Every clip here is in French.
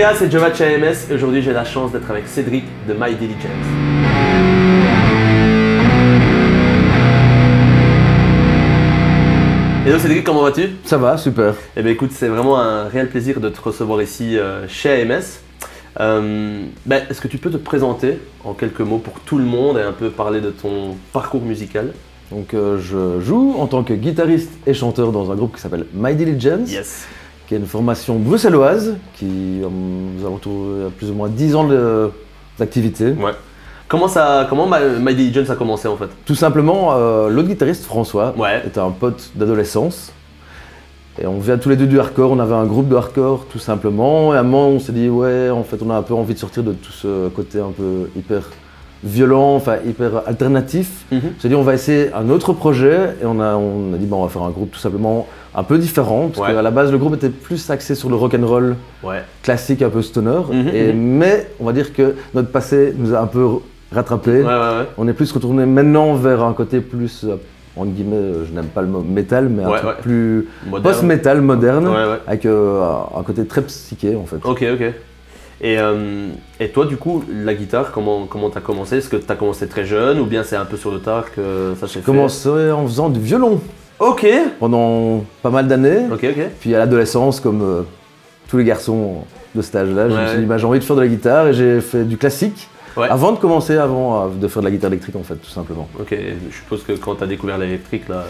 gars, c'est Jova de chez AMS et aujourd'hui j'ai la chance d'être avec Cédric de My Diligence. Hello Cédric, comment vas-tu? Ça va, super. Eh bien écoute, c'est vraiment un réel plaisir de te recevoir ici chez AMS. Est-ce que tu peux te présenter en quelques mots pour tout le monde et un peu parler de ton parcours musical? Donc je joue en tant que guitariste et chanteur dans un groupe qui s'appelle My Diligence, Yes. qui est une formation bruxelloise qui nous avons plus ou moins 10 ans d'activité. Ouais. Comment My Diligence a commencé en fait? Tout simplement, l'autre guitariste, François, Ouais. était un pote d'adolescence. Et on vient tous les deux du hardcore, on avait un groupe de hardcore tout simplement. Et à un moment, on s'est dit, ouais, en fait, on a un peu envie de sortir de tout ce côté un peu hyper violent, enfin hyper alternatif. On s'est dit, on va essayer un autre projet. Et on a dit, bon, on va faire un groupe tout simplement un peu différent. Parce qu'à la base, le groupe était plus axé sur le rock'n'roll classique, un peu stoner. Mais on va dire que notre passé nous a un peu rattrapé. On est plus retourné maintenant vers un côté plus, entre guillemets, je n'aime pas le mot métal, mais un truc plus post-métal, moderne, avec un côté très psyché en fait. Ok. Et toi du coup, la guitare, comment t'as commencé? Est-ce que t'as commencé très jeune ou bien c'est un peu sur le tard que ça s'est fait? J'ai commencé en faisant du violon. Ok. Pendant pas mal d'années. Ok. Puis à l'adolescence, comme tous les garçons de cet âge-là, je me suis dit, j'ai envie de faire de la guitare et j'ai fait du classique. Avant de commencer, de faire de la guitare électrique en fait, tout simplement. Ok, je suppose que quand tu as découvert l'électrique là...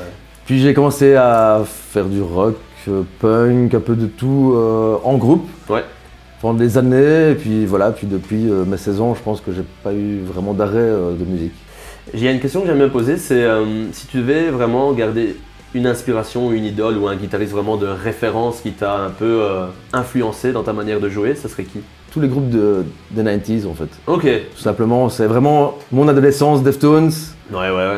Puis j'ai commencé à faire du rock, punk, un peu de tout en groupe. Pendant des années, et puis voilà, puis depuis mes 16 ans, je pense que j'ai pas eu vraiment d'arrêt de musique. Il y a une question que j'aime bien poser, c'est si tu devais vraiment garder une inspiration, une idole ou un guitariste vraiment de référence qui t'a un peu influencé dans ta manière de jouer, ça serait qui? Tous les groupes des 90s en fait. Ok. Tout simplement, c'est vraiment mon adolescence, Deftones.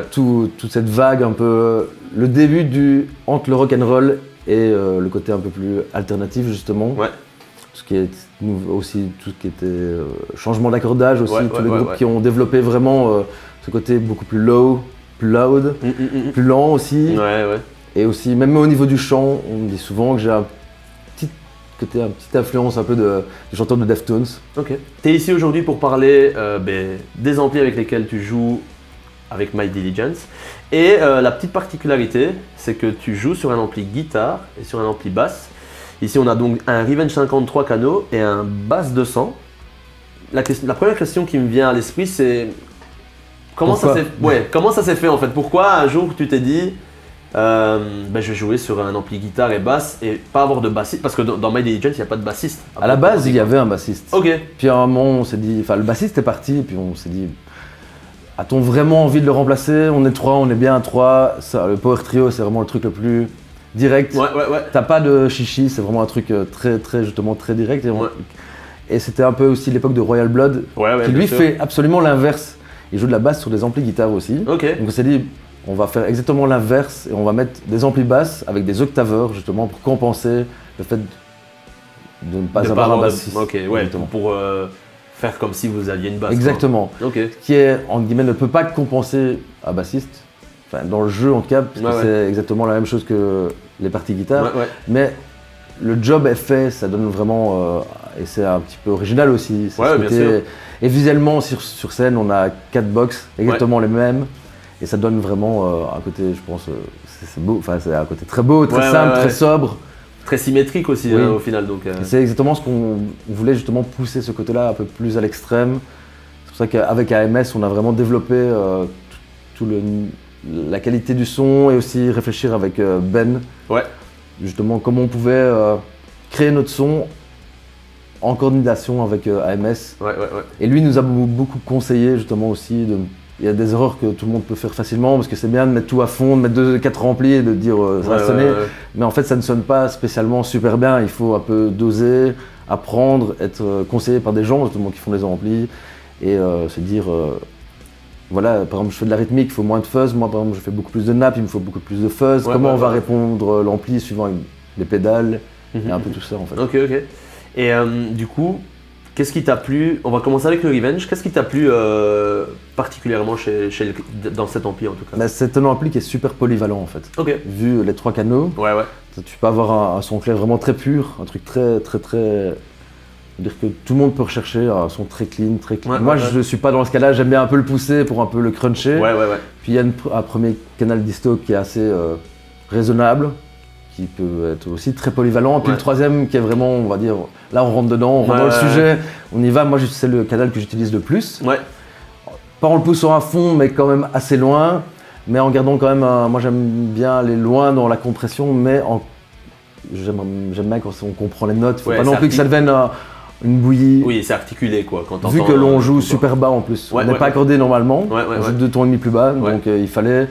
Toute cette vague un peu, le début entre le rock'n'roll et le côté un peu plus alternatif justement. Ce qui est aussi tout ce qui était changement d'accordage aussi, tous les groupes qui ont développé vraiment ce côté beaucoup plus low, plus loud, plus lent aussi. Et aussi, même au niveau du chant, on me dit souvent que j'ai une petite influence un peu du chanteur de Deftones. Ok. Tu es ici aujourd'hui pour parler des amplis avec lesquels tu joues avec My Diligence. Et la petite particularité, c'est que tu joues sur un ampli guitare et sur un ampli basse. Ici, on a donc un Revenge 53 canaux et un Bass 200. La première question qui me vient à l'esprit, c'est comment ça s'est fait en fait? Pourquoi un jour tu t'es dit je vais jouer sur un ampli guitare et basse et pas avoir de bassiste? Parce que dans My Diligence, il n'y a pas de bassiste. À la base, il y avait un bassiste. Ok. Puis à un moment, on s'est dit, le bassiste est parti, puis on s'est dit, a-t-on vraiment envie de le remplacer? On est trois, on est bien à trois. Le power trio, c'est vraiment le truc le plus direct. T'as pas de chichi, c'est vraiment un truc justement très direct. Et c'était un peu aussi l'époque de Royal Blood, qui lui fait absolument l'inverse. Il joue de la basse sur des amplis guitare aussi. Donc on s'est dit, on va faire exactement l'inverse et on va mettre des amplis basses avec des octaveurs justement pour compenser le fait de ne pas avoir un bassiste. Pour faire comme si vous aviez une basse. Exactement. Qui est, entre guillemets, ne peut pas compenser un bassiste. Enfin, dans le jeu en tout cas, parce que c'est exactement la même chose que les parties guitare. Mais le job est fait, ça donne vraiment, et c'est un petit peu original aussi. Bien sûr. Et visuellement sur scène, on a 4 box, exactement les mêmes. Et ça donne vraiment un côté, je pense, c'est beau, enfin c'est un côté très beau, très simple, très sobre. Très symétrique aussi au final. C'est exactement ce qu'on voulait justement pousser ce côté-là un peu plus à l'extrême. C'est pour ça qu'avec AMS, on a vraiment développé la qualité du son et aussi réfléchir avec Ben. Justement comment on pouvait créer notre son en coordination avec AMS. Et lui nous a beaucoup conseillé justement aussi. Il y a des erreurs que tout le monde peut faire facilement parce que c'est bien de mettre tout à fond, de mettre 4 remplis et de dire ça va sonner. Mais en fait ça ne sonne pas spécialement super bien. Il faut un peu doser, apprendre, être conseillé par des gens justement qui font des remplis et se dire voilà, par exemple je fais de la rythmique, il faut moins de fuzz. Moi par exemple je fais beaucoup plus de nappes, il me faut beaucoup plus de fuzz. Comment on va répondre l'ampli suivant les pédales et un peu tout ça en fait. Ok. Et du coup, qu'est-ce qui t'a plu? On va commencer avec le Revenge. Qu'est-ce qui t'a plu particulièrement dans cet ampli en tout cas? C'est un ampli qui est super polyvalent en fait. Vu les 3 canaux, tu peux avoir un son clair vraiment très pur, un truc très Dire que tout le monde peut rechercher un son très clean, très clean. Moi, je ne suis pas dans ce cas-là, j'aime bien un peu le pousser pour un peu le cruncher. Puis il y a un premier canal disto qui est assez raisonnable, qui peut être aussi très polyvalent. Puis le troisième qui est vraiment, on va dire, là on rentre dedans, on rentre dans le sujet, on y va. Moi, c'est le canal que j'utilise le plus. Pas en le poussant à fond, mais quand même assez loin. Mais en gardant quand même, moi j'aime bien aller loin dans la compression, mais j'aime bien quand on comprend les notes. Faut pas non plus que ça devienne une bouillie. Oui, c'est articulé quoi. Quand vu que l'on joue super bas en plus. On n'est pas accordé normalement, on joue 2 tons et demi plus bas. Donc il fallait,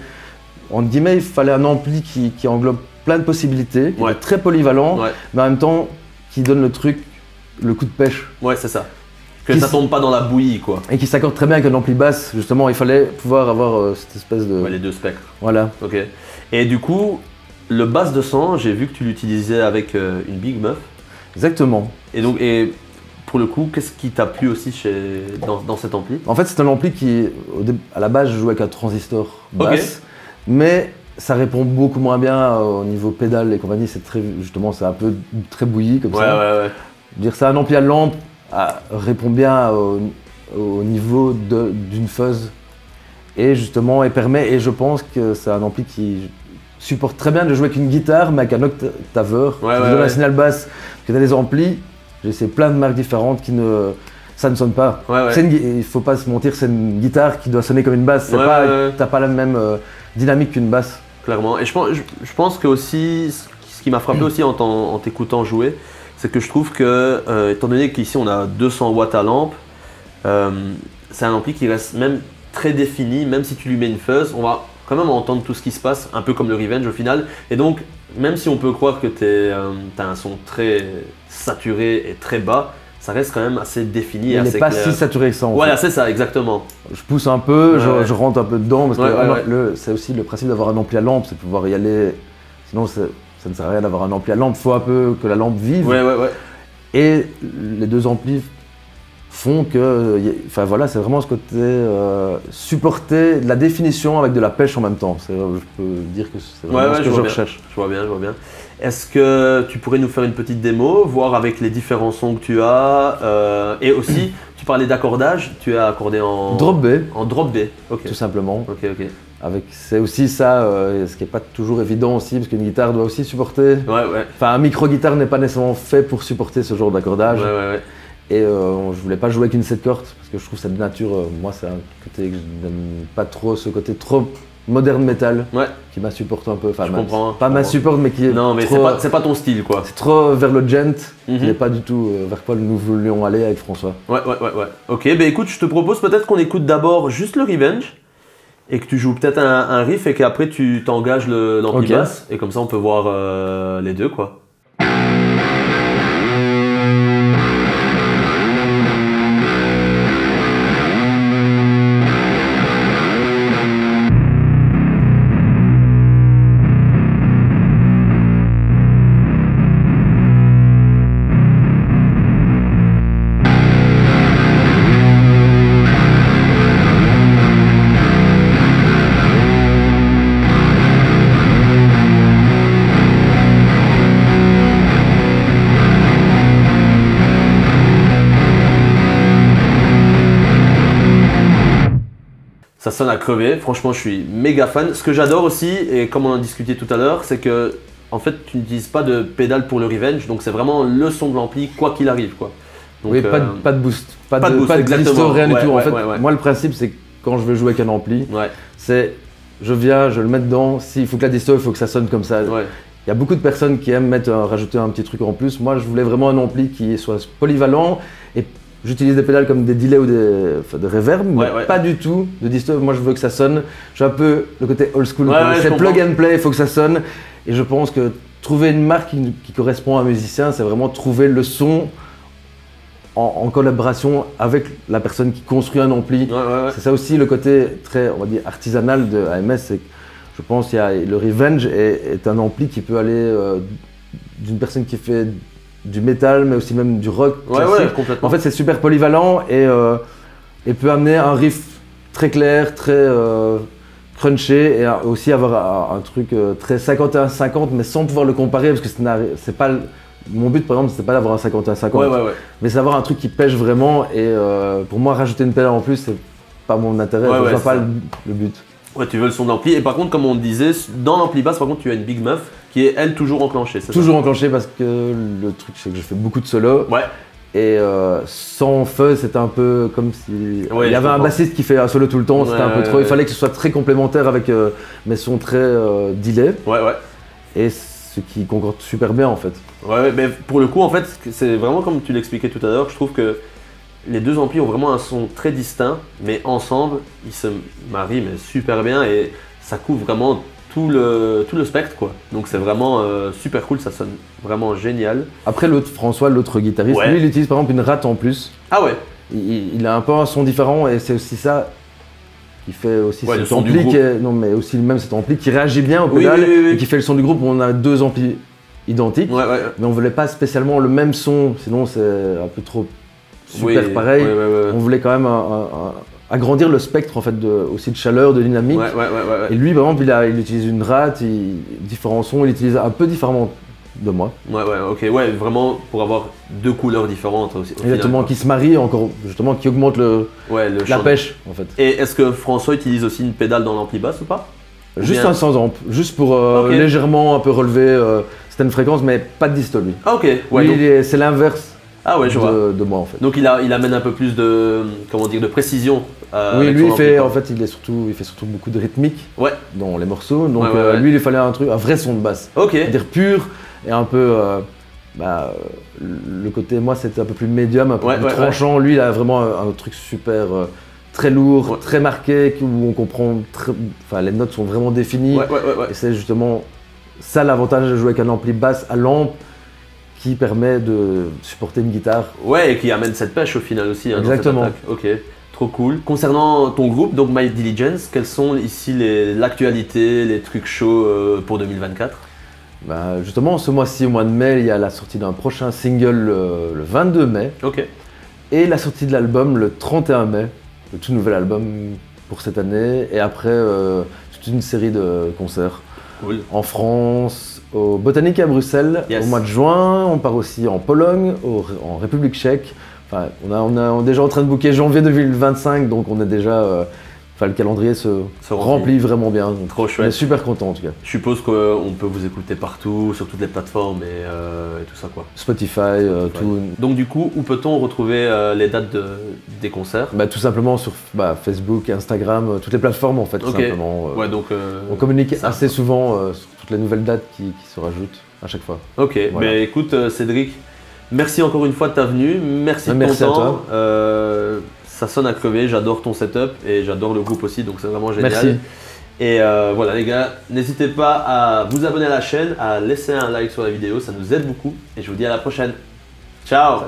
entre guillemets, il fallait un ampli qui englobe plein de possibilités, qui est très polyvalent, mais en même temps qui donne le truc, le coup de pêche. Ouais, c'est ça. Que ça tombe pas dans la bouillie quoi. Et qui s'accorde très bien avec un ampli basse, justement, il fallait pouvoir avoir cette espèce de... les deux spectres. Voilà. Ok. Et du coup, le basse de 100, j'ai vu que tu l'utilisais avec une Big Muff. Exactement. Et donc, pour le coup, qu'est-ce qui t'a plu aussi dans cet ampli? En fait, c'est un ampli qui, à la base, je jouais avec un transistor basse, mais ça répond beaucoup moins bien au niveau pédale et compagnie. C'est justement, c'est un peu très bouilli comme ça. Dire c'est un ampli à lampe. Répond bien au niveau d'une fuzz et justement et je pense que c'est un ampli qui supporte très bien de jouer avec une guitare mais avec un octaveur qui donne un signal basse. Parce que dans les amplis, j'ai essayé plein de marques différentes ça ne sonne pas. Il faut pas se mentir, c'est une guitare qui doit sonner comme une basse. T'as pas la même dynamique qu'une basse. Clairement. Et je pense que aussi ce qui m'a frappé aussi en t'écoutant jouer, c'est que je trouve que, étant donné qu'ici on a 200 watts à lampe, c'est un ampli qui reste même très défini, même si tu lui mets une fuzz, on va quand même entendre tout ce qui se passe, un peu comme le Revenge au final. Et donc, même si on peut croire que tu as un son très saturé et très bas, ça reste quand même assez défini et assez clair. Il n'est pas si saturé que ça. Voilà, c'est ça, exactement. Je pousse un peu, je rentre un peu dedans, parce que c'est aussi le principe d'avoir un ampli à lampe, c'est de pouvoir y aller, sinon ça ne sert à rien d'avoir un ampli à lampe, il faut un peu que la lampe vive. Et les deux amplis font que, enfin voilà, c'est vraiment ce côté supporter de la définition avec de la pêche en même temps. Je peux dire que c'est vraiment ce que je recherche. Je vois bien. Est-ce que tu pourrais nous faire une petite démo, voir avec les différents sons que tu as et aussi, tu parlais d'accordage, tu as accordé en drop B. En drop B, tout simplement. Ok. C'est aussi ça, ce qui n'est pas toujours évident aussi, parce qu'une guitare doit aussi supporter. Enfin, un micro-guitare n'est pas nécessairement fait pour supporter ce genre d'accordage. Et je voulais pas jouer avec une 7 cordes, parce que je trouve cette nature, moi c'est un côté que je n'aime pas trop, ce côté trop moderne metal qui m'insupporte un peu. Enfin, pas m'insupporte, mais qui est non, mais trop, c'est pas ton style quoi. C'est trop vers le gent, qui n'est pas du tout vers quoi nous voulions aller avec François. Ok, écoute, je te propose peut-être qu'on écoute d'abord juste le Revenge et que tu joues peut-être un riff et qu'après tu t'engages l'ampli basse et comme ça on peut voir les deux quoi. Ça sonne à crever, franchement je suis méga fan. Ce que j'adore aussi, et comme on en discutait tout à l'heure, c'est que en fait tu n'utilises pas de pédale pour le Revenge, donc c'est vraiment le son de l'ampli quoi qu'il arrive quoi. Donc, oui, pas de boost, pas de disto, rien du tout. En fait, moi le principe c'est que quand je veux jouer avec un ampli, c'est je viens, je le mets dedans, s'il faut que la disto, il faut que ça sonne comme ça. Il y a beaucoup de personnes qui aiment rajouter un petit truc en plus. Moi je voulais vraiment un ampli qui soit polyvalent et j'utilise des pédales comme des delays ou des reverb, mais pas du tout de disto. Moi, je veux que ça sonne. J'ai un peu le côté old school. C'est plug and play, il faut que ça sonne. Et je pense que trouver une marque qui correspond à un musicien, c'est vraiment trouver le son en collaboration avec la personne qui construit un ampli. C'est ça aussi le côté très, on va dire, artisanal de AMS. C'est que je pense que le Revenge est un ampli qui peut aller d'une personne qui fait du métal, mais aussi même du rock classique. Complètement. En fait, c'est super polyvalent et peut amener un riff très clair, très crunché et aussi avoir un truc très 51-50, mais sans pouvoir le comparer parce que c'est pas mon but par exemple c'était pas d'avoir un 51-50, mais c'est d'avoir un truc qui pêche vraiment et pour moi rajouter une pédale en plus c'est pas mon intérêt, je vois pas le but. Ouais, tu veux le son d'ampli et par contre comme on disait, dans l'ampli basse par contre tu as une Big Muff qui est elle toujours enclenchée. Toujours enclenchée parce que le truc c'est que je fais beaucoup de solos. Ouais. Et sans fuzz, c'était un peu comme si il y avait un bassiste qui fait un solo tout le temps, c'était un peu trop. Il fallait que ce soit très complémentaire avec mes sons très delay. Et ce qui concorde super bien en fait. Ouais, mais pour le coup en fait, c'est vraiment comme tu l'expliquais tout à l'heure, je trouve que les deux amplis ont vraiment un son très distinct, mais ensemble, ils se marient mais super bien et ça couvre vraiment tout le spectre quoi. Donc c'est vraiment super cool, ça sonne vraiment génial. Après l'autre François, l'autre guitariste, lui il utilise par exemple une rate en plus. Ah ouais. Il a un peu un son différent et c'est aussi ça qui fait aussi cet ampli mais aussi même cet ampli qui réagit bien au pédale et qui fait le son du groupe. On a deux amplis identiques, mais on voulait pas spécialement le même son, sinon c'est un peu trop super pareil. On voulait quand même agrandir le spectre en fait aussi de chaleur, de dynamique. Et lui par exemple il utilise une rate, différents sons, il utilise un peu différemment de moi. Vraiment pour avoir deux couleurs différentes aussi. Exactement, qui se marient encore, justement, qui augmente la pêche en fait. Et est-ce que François utilise aussi une pédale dans l'ampli basse ou pas? Juste un sans amp, juste pour légèrement un peu relever certaines fréquences, mais pas de disto lui. Ah ok. C'est l'inverse. Ah ouais, je vois. De moi en fait. Donc il amène un peu plus de précision. Oui, lui il fait surtout beaucoup de rythmique dans les morceaux. Donc lui il fallait un vrai son de basse. C'est-à-dire pur et un peu le côté moi c'était un peu plus médium, un peu plus tranchant. Lui il a vraiment un truc super très lourd, très marqué où on comprend les notes sont vraiment définies. Et c'est justement ça l'avantage de jouer avec un ampli basse à lampe, qui permet de supporter une guitare. Ouais, et qui amène cette pêche au final aussi. Exactement. Ok, trop cool. Concernant ton groupe, donc My Diligence, quelles sont ici l'actualité, les trucs chauds pour 2024? Justement, ce mois-ci, au mois de mai, il y a la sortie d'un prochain single le 22 mai. Et la sortie de l'album le 31 mai, le tout nouvel album pour cette année. Et après, toute une série de concerts en France, au Botanique à Bruxelles au mois de juin. On part aussi en Pologne, en République tchèque. Enfin, on est déjà en train de booker janvier 2025, donc on est déjà... le calendrier se remplit vraiment bien. Donc trop chouette. On est super content en tout cas. Je suppose qu'on peut vous écouter partout, sur toutes les plateformes et tout ça quoi. Spotify, tout. Donc du coup, où peut-on retrouver les dates des concerts? Tout simplement sur Facebook, Instagram, toutes les plateformes en fait. Simplement. On communique assez souvent sur toutes les nouvelles dates qui se rajoutent à chaque fois. Ok, mais écoute Cédric, merci encore une fois de ta venue, merci de ton temps. À toi. Ça sonne à crever, j'adore ton setup et j'adore le groupe aussi, donc c'est vraiment génial. Merci. Et voilà les gars, n'hésitez pas à vous abonner à la chaîne, à laisser un like sur la vidéo, ça nous aide beaucoup. Et je vous dis à la prochaine. Ciao!